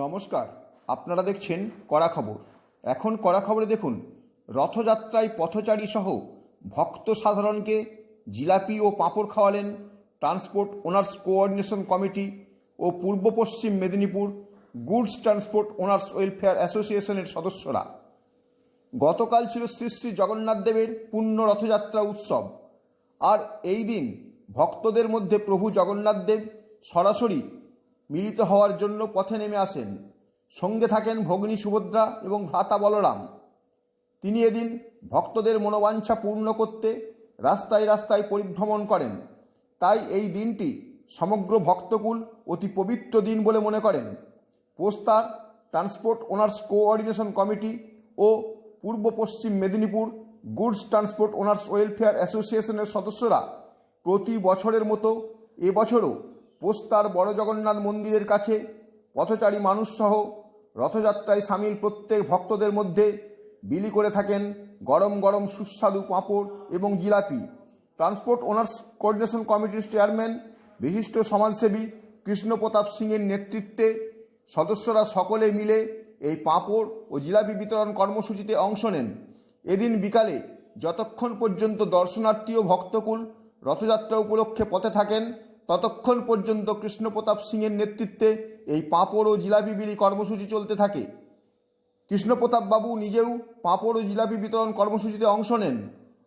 নমস্কার, আপনারা দেখছেন কড়া খবর। এখন কড়া খবরে দেখুন, রথযাত্রায় পথচারী সহ ভক্ত সাধারণকে জিলাপি ও পাঁপড় খাওয়ালেন ট্রান্সপোর্ট ওনার্স কোঅর্ডিনেশন কমিটি ও পূর্ব পশ্চিম Medinipur goods transport owners welfare অ্যাসোসিয়েশনের সদস্যরা। গতকাল ছিল শ্রী শ্রী জগন্নাথ দেবের পূর্ণ রথযাত্রা উৎসব। আর এই দিন ভক্তদের মধ্যে প্রভু জগন্নাথ দেব সরাসরি মিলিত হওয়ার জন্য পথে নেমে আসেন। সঙ্গে থাকেন ভগ্নী সুভদ্রা এবং ভ্রাতা বলরাম। তিনি এদিন ভক্তদের মনোবাঞ্ছা পূর্ণ করতে রাস্তায় রাস্তায় পরিভ্রমণ করেন। তাই এই দিনটি সমগ্র ভক্তকুল অতি পবিত্র দিন বলে মনে করেন। পোস্তার ট্রান্সপোর্ট ওনার্স কোঅর্ডিনেশন কমিটি ও পূর্ব পশ্চিম Medinipur goods transport owners welfare অ্যাসোসিয়েশনের সদস্যরা প্রতি বছরের মতো এবছরও পোস্তার বড় জগন্নাথ মন্দিরের কাছে পথচারী মানুষসহ রথযাত্রায় সামিল প্রত্যেক ভক্তদের মধ্যে বিলি করে থাকেন গরম গরম সুস্বাদু পাঁপড় এবং জিলাপি। ট্রান্সপোর্ট ওনার্স কোঅর্ডিনেশন কমিটির চেয়ারম্যান বিশিষ্ট সমাজসেবী কৃষ্ণপ্রতাপ সিংয়ের নেতৃত্বে সদস্যরা সকলে মিলে এই পাঁপড় ও জিলাপি বিতরণ কর্মসূচিতে অংশ নেন। এদিন বিকালে যতক্ষণ পর্যন্ত দর্শনার্থী ও ভক্তকুল রথযাত্রা উপলক্ষে পথে থাকেন, ততক্ষণ পর্যন্ত কৃষ্ণপ্রতাপ সিংয়ের নেতৃত্বে এই পাঁপড় ও জিলাপি বিলি কর্মসূচি চলতে থাকে। কৃষ্ণপ্রতাপ বাবু নিজেও পাঁপড় ও জিলাপি বিতরণ কর্মসূচিতে অংশ নেন।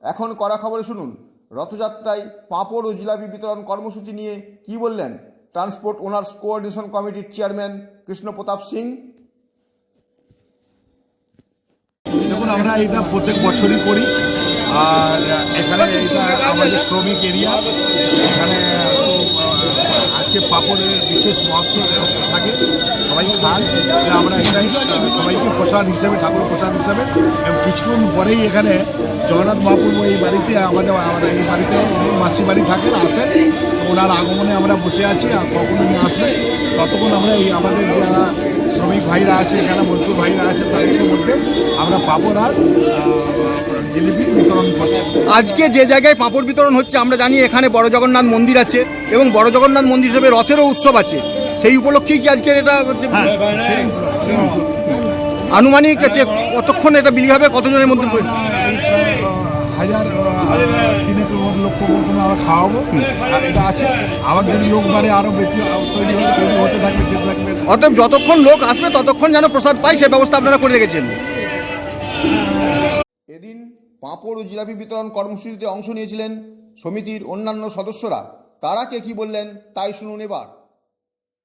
এখন কড়া খবরে শুনুন, রথযাত্রায় পাঁপড় ও জিলাপি বিতরণ কর্মসূচি নিয়ে কি বললেন ট্রান্সপোর্ট ওনার্স কোঅর্ডিনেশন কমিটির চেয়ারম্যান কৃষ্ণপ্রতাপ সিং। দেখুন, আমরা এটা প্রত্যেক বছরই করি। আর এখানে এটা আমাদের শ্রমিক এরিয়া, এখানে আজকে পাঁপড়ের বিশেষ মহত্ব থাকে, সবাই খান। আমরা এটাই সবাইকে প্রসাদ হিসেবে, ঠাকুর প্রসাদ হিসেবে। এবং কিছুক্ষণ পরেই এখানে জগন্নাথ মহাপ্রভু এই বাড়িতে আমরা এই বাড়িতে মাসি বাড়ি থাকেন, আসেন। ওনার আগমনে আমরা বসে আছি, আর কখন উনি আসবেন ততক্ষণ আমরা এই আমাদের যারা শ্রমিক ভাইরা আছে, এখানে মজদুর ভাইরা আছে, তাদের মধ্যে আমরা পাঁপড় আর জিলিপি বিতরণ করছি। আজকে যে জায়গায় পাঁপড় বিতরণ হচ্ছে, আমরা জানি এখানে বড় জগন্নাথ মন্দির আছে এবং বড় জগন্নাথ মন্দির হিসেবে রথেরও উৎসব আছে। সেই উপলক্ষেই কি আজকে এটা আনুমানিক কতক্ষণ এটা বিলি হবে, কতজনের মধ্যে? হাজার তিনেক লক্ষ মতন আমরা খাওয়াবো। এটা আছে, আবার যদি লোক বাড়ে আরও বেশি তৈরি হতে থাকবে। অতএব যতক্ষণ লোক আসবে ততক্ষণ যেন প্রসাদ পাই, সে ব্যবস্থা আপনারা করে রেখেছেন। এদিন পাঁপড় ও জিলাপি বিতরণ কর্মসূচিতে অংশ নিয়েছিলেন সমিতির অন্যান্য সদস্যরা। তারা কে কি বললেন তাই শুনুন এবার।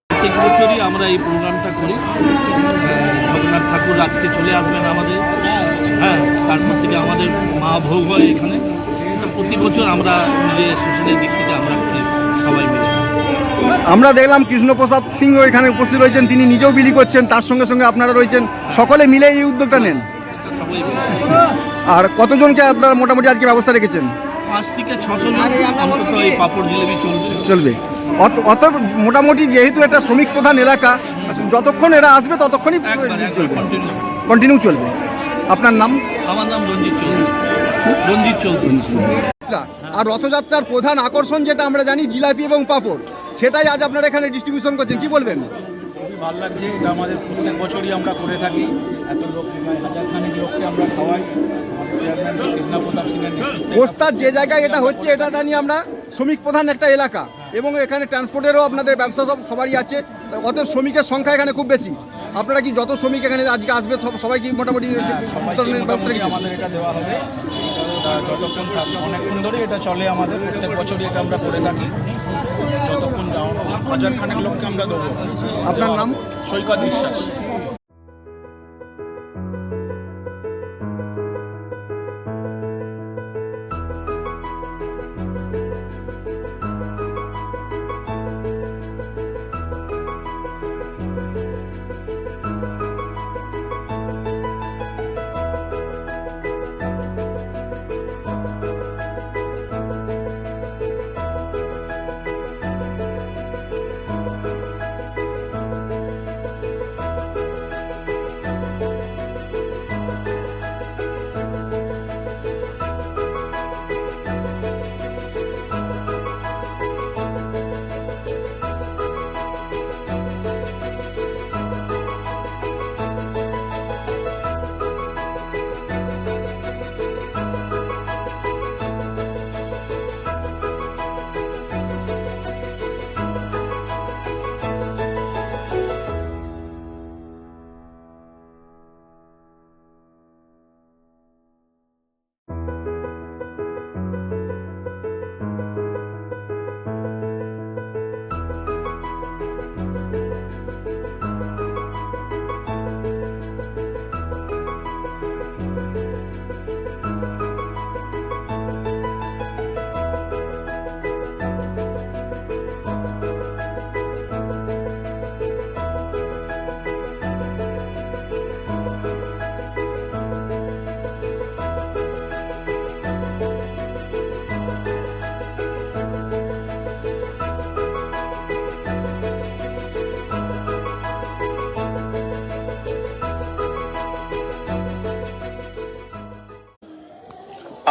প্রত্যেক বছরই আমরা এই প্রোগ্রামটা করি। জগন্নাথ ঠাকুর আজকে চলে আসবেন আমাদের, তারপর থেকে আমাদের মা ভোগ হয় এখানে। এটা প্রতি বছর আমরা নিজের শোষণের দিক থেকে আমরা করি সবাই মিলে। আমরা দেখলাম কৃষ্ণপ্রসাদ সিংও এখানে উপস্থিত রয়েছেন, তিনি নিজেও বিলি করছেন, তার সঙ্গে সঙ্গে আপনারা রয়েছেন, সকলে মিলে এই উদ্যোগটা নেন। সবাই আর কতজনকে আপনারা মোটামুটি আজকে ব্যবস্থা রেখেছেন? 5 থেকে 600 অন্তত এই পাঁপড় জিলেবি চলবে। অত মোটামুটি যেহেতু এটা শ্রমিক প্রধান এলাকা, যতক্ষণ এরা আসবে ততক্ষণই কন্টিনিউ চলবে। আপনার নাম? আমার নাম রঞ্জিত চৌধুরী। আর রথযাত্রার প্রধান আকর্ষণ যেটা আমরা জানি জিলাপি এবং পাঁপড়, সেটাই আজ আপনারা এখানে ডিস্ট্রিবিউশন করছেন, কি বলবেন? ভালো লাগছে, এটা আমাদের প্রত্যেক বছরই আমরা করে থাকি। এত লোক, হাজারখানেক লোককে আমরা খাওয়াই। পোস্তার যে জায়গায় এটা হচ্ছে, এটা জানি আমরা শ্রমিক প্রধান একটা এলাকা এবং এখানে ট্রান্সপোর্টেরও আপনাদের ব্যবসা সবারই আছে। অতএব শ্রমিকের সংখ্যা এখানে খুব বেশি। আপনারা কি যত শ্রমিক এখানে আজকে আসবে সবাই কি মোটামুটি আমাদের এটা দেওয়া হবে? যতক্ষণ অনেকক্ষণ ধরে এটা চলে আমাদের, প্রত্যেক বছরই এটা আমরা করে থাকি। যতক্ষণ হাজারখানেক লোককে আমরা দেবো। আপনার নাম? সৈকত বিশ্বাস।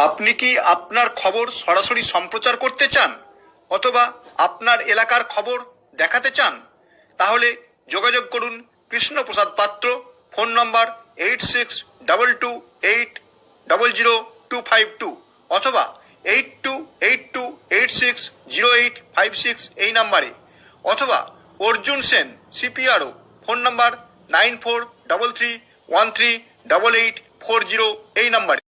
আপনি কি আপনার খবর সরাসরি সম্প্রচার করতে চান অথবা আপনার এলাকার খবর দেখাতে চান? তাহলে যোগাযোগ করুন কৃষ্ণপ্রসাদ পাত্র, ফোন নম্বর 8622800252 অথবা 8282860856 এই নাম্বারে, অথবা অর্জুন সেন সিপিআরও, ফোন নম্বর 9433138840 এই নাম্বারে।